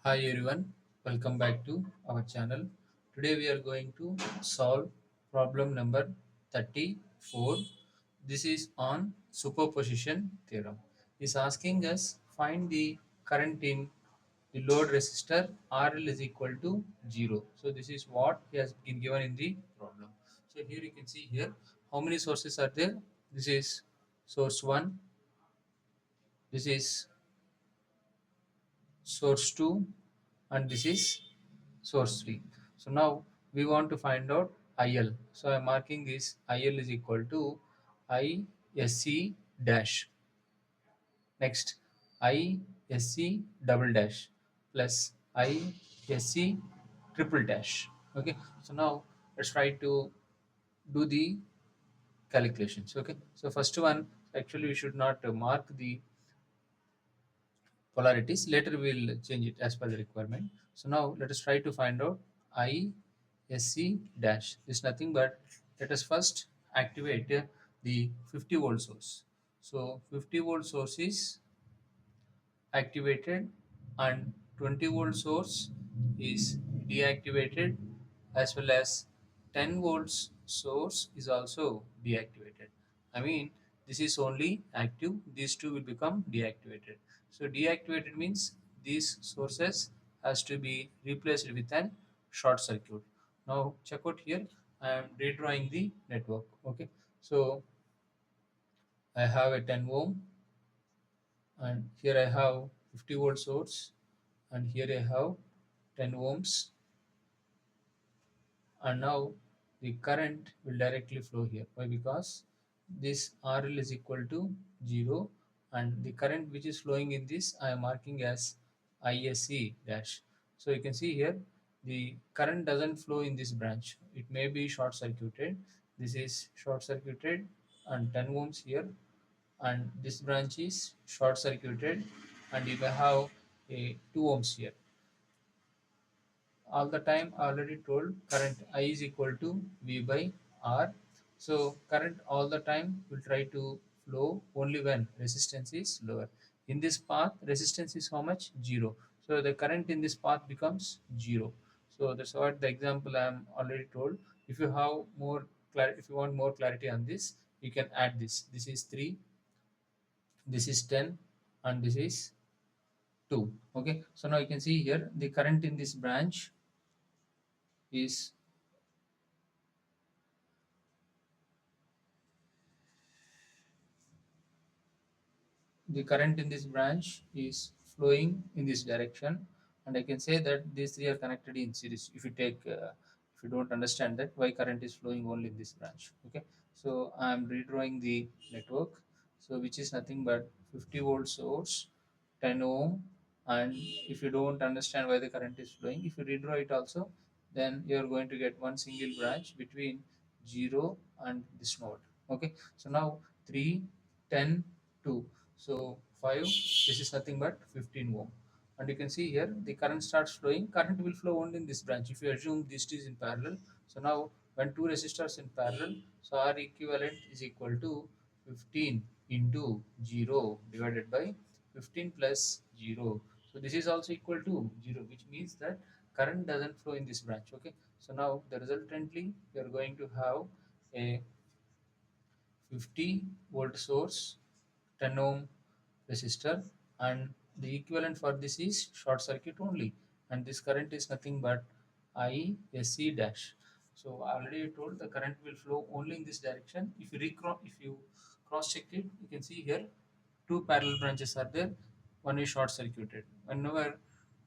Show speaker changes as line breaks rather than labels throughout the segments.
Hi everyone, welcome back to our channel. Today we are going to solve problem number 34. This is on superposition theorem. It's asking us find the current in the load resistor RL is equal to 0. So this is what he has been given in the problem. So here you can see here how many sources are there. This is source 1, this is source 2, and this is source 3. So now we want to find out IL. So I'm marking this IL is equal to ISC dash. Next ISC double dash plus ISC triple dash. Okay. So now let's try to do the calculations. Okay. So first one, actually we should not mark the polarities. Later we will change it as per the requirement. So now let us try to find out ISC dash. Is nothing but let us first activate the 50 volt source. So 50 volt source is activated and 20 volt source is deactivated, as well as 10 volts source is also deactivated. I mean, this is only active, these two will become deactivated. So deactivated means these sources has to be replaced with an short circuit. Now check out here, I am redrawing the network. Okay, so I have a 10 ohm, and here I have 50 volt source, and here I have 10 ohms, and now the current will directly flow here. Why? Because this RL is equal to 0, and the current which is flowing in this I am marking as ISC dash. So you can see here the current doesn't flow in this branch, it may be short circuited. This is short circuited and 10 ohms here, and this branch is short circuited, and you may have a 2 ohms here. All the time I already told current I is equal to V by R. So current all the time will try to flow only when resistance is lower. In this path resistance is how much? 0. So the current in this path becomes 0. So that's what the example I am already told. If you have more if you want more clarity on this, you can add this. This is 3, this is 10, and this is 2. Okay, so now you can see here the current in this branch is the current in this branch is flowing in this direction, and I can say that these three are connected in series. If you take if you don't understand that why current is flowing only in this branch. Okay, so I am redrawing the network, so which is nothing but 50 volt source, 10 ohm, and if you don't understand why the current is flowing, if you redraw it also, then you are going to get one single branch between 0 and this node. Okay, so now 3, 10, 2. So 5, this is nothing but 15 ohm. And you can see here the current starts flowing. Current will flow only in this branch if you assume this is in parallel. So now when two resistors in parallel, so R equivalent is equal to 15 into 0 divided by 15 plus 0. So this is also equal to 0, which means that current doesn't flow in this branch. Okay, so now the resultantly we are going to have a 50 volt source, 10 ohm resistor, and the equivalent for this is short circuit only, and this current is nothing but ISC dash. So I already told the current will flow only in this direction. If you cross check it, you can see here two parallel branches are there, one is short circuited. Whenever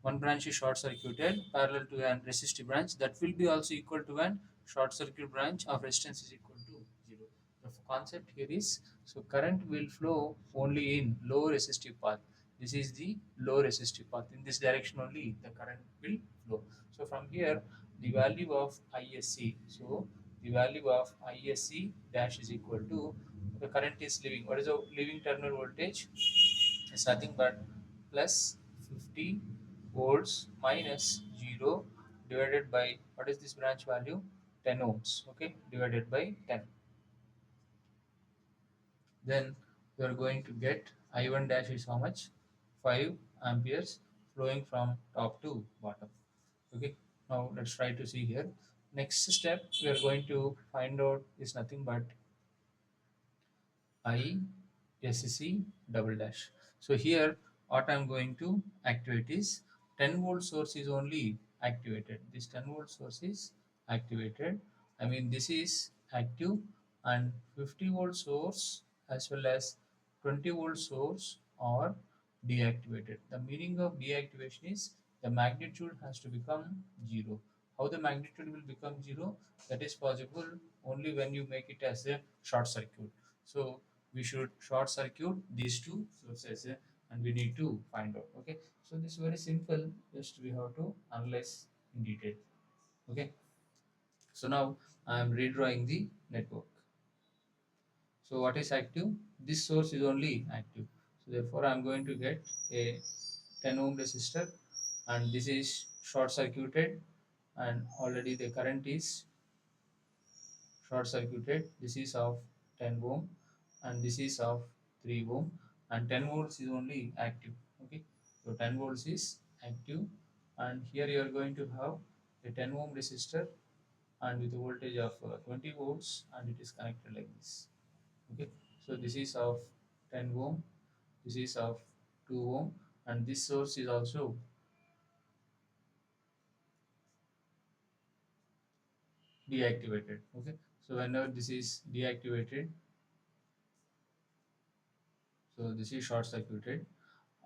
one branch is short circuited parallel to an resistive branch, that will be also equal to an short circuit branch of resistance is equal to 0. The concept here is, so current will flow only in low resistive path. This is the low resistive path. In this direction only the current will flow. So from here the value of ISC, so the value of ISC dash is equal to the current is leaving. What is the leaving terminal voltage? It's nothing but plus 50 volts minus 0 divided by, what is this branch value? 10 ohms. Okay, divided by 10. Then we are going to get I1 dash is how much? 5 amperes flowing from top to bottom. Okay, now let's try to see here. Next step we are going to find out is nothing but I SC double dash. So here what I'm going to activate is 10-volt source is only activated. This 10-volt source is activated. I mean this is active, and 50-volt source as well as 20-volt source are deactivated. The meaning of deactivation is the magnitude has to become zero. How the magnitude will become zero? That is possible only when you make it as a short circuit. So we should short circuit these two sources, and we need to find out. Okay, so this is very simple, just we have to analyze in detail. Okay, so now I am redrawing the network. So what is active? This source is only active, so therefore I am going to get a 10 ohm resistor, and this is short circuited, and already the current is short circuited. This is of 10 ohm, and this is of 3 ohm, and 10 volts is only active. Okay, so 10 volts is active, and here you are going to have a 10 ohm resistor, and with a voltage of 20 volts, and it is connected like this. Okay, so this is of 10 ohm, this is of 2 ohm, and this source is also deactivated. Okay, so whenever this is deactivated, so this is short circuited,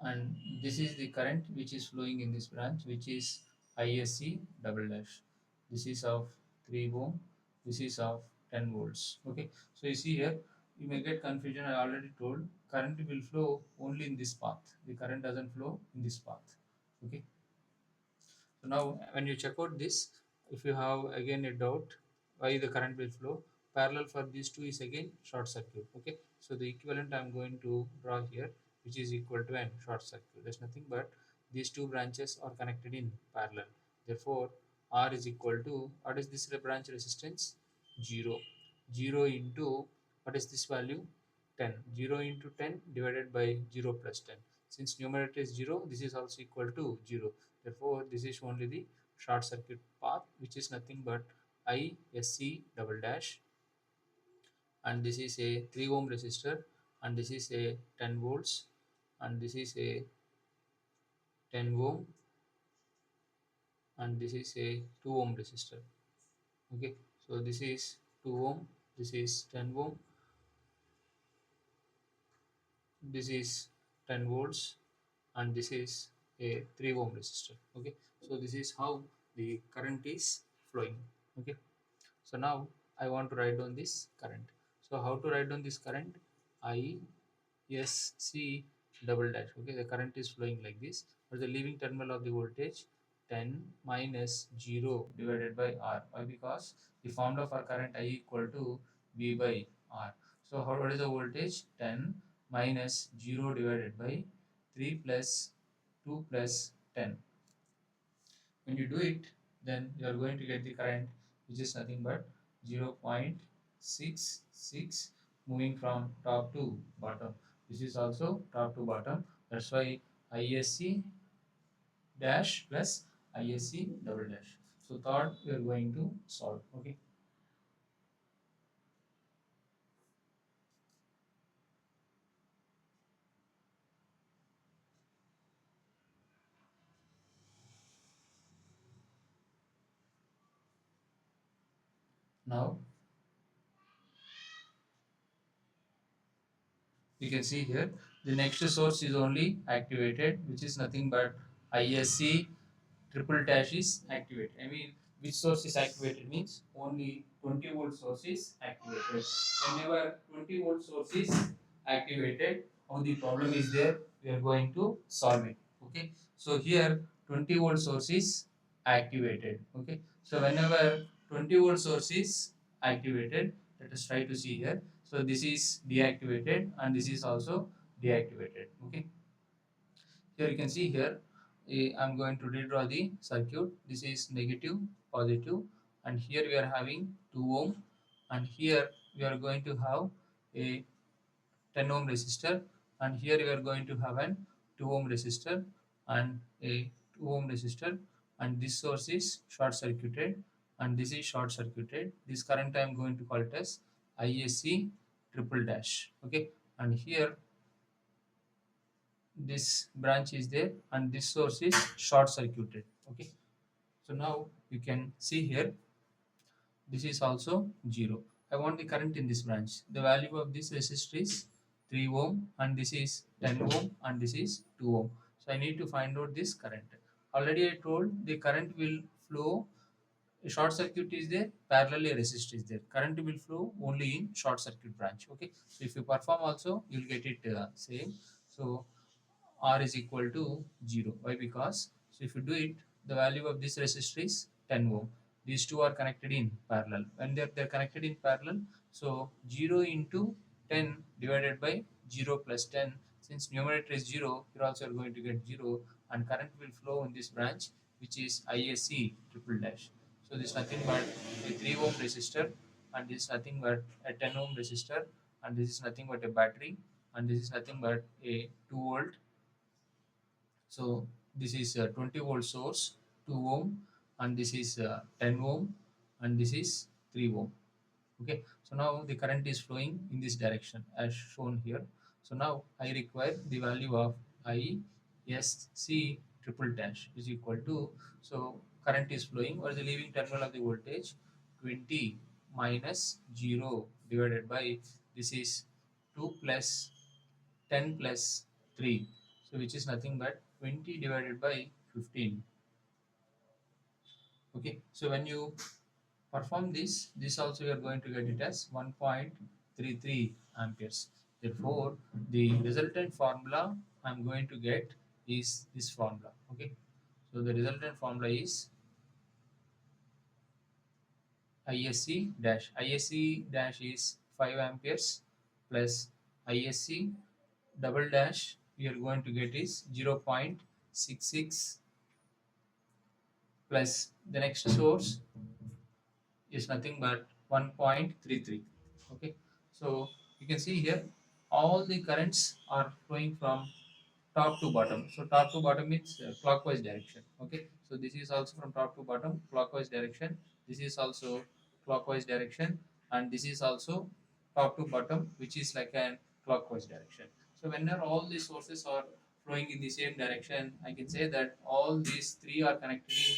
and this is the current which is flowing in this branch, which is ISC double dash. This is of 3 ohm, this is of 10 volts. Okay, so you see here, you may get confusion. I already told current will flow only in this path, the current doesn't flow in this path. Okay, so now when you check out this, if you have again a doubt why the current will flow, parallel for these two is again short circuit. Okay, so the equivalent I'm going to draw here, which is equal to an short circuit. There's nothing but these two branches are connected in parallel. Therefore, R is equal to, what is this branch resistance? 0. 0 into, what is this value? 10. 0 into 10 divided by 0 plus 10. Since numerator is 0, this is also equal to 0. Therefore, this is only the short circuit path, which is nothing but ISC double dash, and this is a 3 ohm resistor, and this is a 10 volts, and this is a 10 ohm, and this is a 2 ohm resistor. Okay, so this is 2 ohm, this is 10 ohm, this is 10 volts, and this is a 3 ohm resistor. Okay, so this is how the current is flowing. Okay, so now I want to write down this current. So how to write down this current? ISC double dash. Okay, the current is flowing like this, but the leaving terminal of the voltage 10 minus 0 divided by R. Why? Because the formula for current I equal to V by R. So what is the voltage? 10 minus 0 divided by 3 plus 2 plus 10. When you do it, then you are going to get the current, which is nothing but 0.66 moving from top to bottom. This is also top to bottom. That's why ISC dash plus ISC double dash. So third we are going to solve. Okay. Now you can see here the next source is only activated, which is nothing but ISC triple dash is activated. I mean, which source is activated means only 20 volt source is activated. Whenever 20 volt source is activated, how the problem is there, we are going to solve it. Okay, so here 20 volt source is activated. Okay, so whenever 20 volt source is activated, let us try to see here. So this is deactivated, and this is also deactivated. Okay, here you can see here, I'm going to redraw the circuit. This is negative, positive, and here we are having 2 ohm, and here we are going to have a 10 ohm resistor, and here we are going to have an 2 ohm resistor, and a 2 ohm resistor, and this source is short circuited and this is short circuited. This current I am going to call it as ISC triple dash. Okay, and here this branch is there and this source is short circuited. Okay, so now you can see here this is also 0. I want the current in this branch. The value of this resistor is 3 ohm and this is 10 ohm and this is 2 ohm. So I need to find out this current. Already I told the current will flow. A short circuit is there, parallelly a resistor is there. Current will flow only in short circuit branch. Okay, so if you perform also, you will get it same. So R is equal to 0. Why? Because so if you do it, the value of this resistor is 10 ohm. These two are connected in parallel. When they're connected in parallel, so 0 into 10 divided by 0 plus 10. Since numerator is 0, you're also going to get 0, and current will flow in this branch, which is ISC triple dash. So this is nothing but a 3 ohm resistor, and this is nothing but a 10 ohm resistor, and this is nothing but a battery, and this is nothing but a 2 volt. So this is a 20 volt source, 2 ohm, and this is 10 ohm, and this is 3 ohm. Okay, so now the current is flowing in this direction as shown here. So now I require the value of ISC triple dash is equal to, so current is flowing, or the leaving terminal of the voltage 20 minus 0 divided by, this is 2 plus 10 plus 3, so which is nothing but 20 divided by 15. Okay, so when you perform this also you are going to get it as 1.33 amperes. Therefore the resultant formula I am going to get is this formula. Okay, so the resultant formula is ISC dash is 5 amperes plus ISC double dash we are going to get is 0.66 plus the next source is nothing but 1.33. Okay, so you can see here all the currents are flowing from top to bottom. So top to bottom means clockwise direction. Okay, so this is also from top to bottom clockwise direction. This is also clockwise direction, and this is also top to bottom, which is like an clockwise direction. So whenever all these sources are flowing in the same direction, I can say that all these three are connected in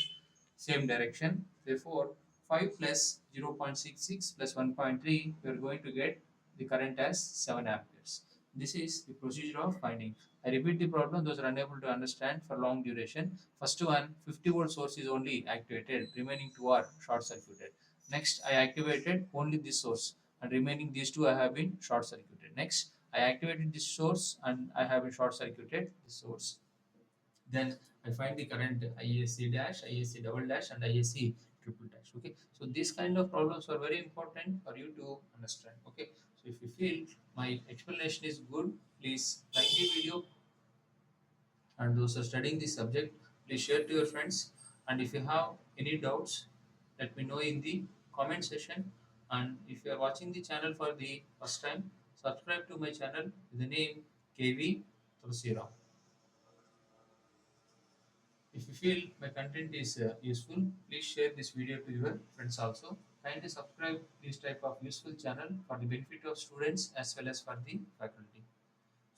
same direction. Therefore 5 plus 0.66 plus 1.3, we are going to get the current as 7 amperes. This is the procedure of finding. I repeat the problem, those are unable to understand for long duration. First one, 50 volt source is only activated, remaining two are short circuited. Next, I activated only this source, and remaining these two I have been short circuited. Next, I activated this source and I have been short circuited this source. Then I find the current ISC dash, ISC double dash, and ISC triple dash. Okay, so these kind of problems are very important for you to understand. Okay, so if you feel my explanation is good, please like the video, and those are studying this subject, please share to your friends. And if you have any doubts, let me know in the comment section. And if you are watching the channel for the first time, subscribe to my channel with the name KV Tulsiram. If you feel my content is useful, please share this video to your friends also. Kindly subscribe this type of useful channel for the benefit of students as well as for the faculty.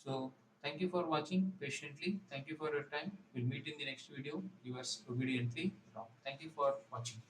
So thank you for watching patiently. Thank you for your time. We'll meet in the next video. Yours obediently, Ram. Thank you for watching.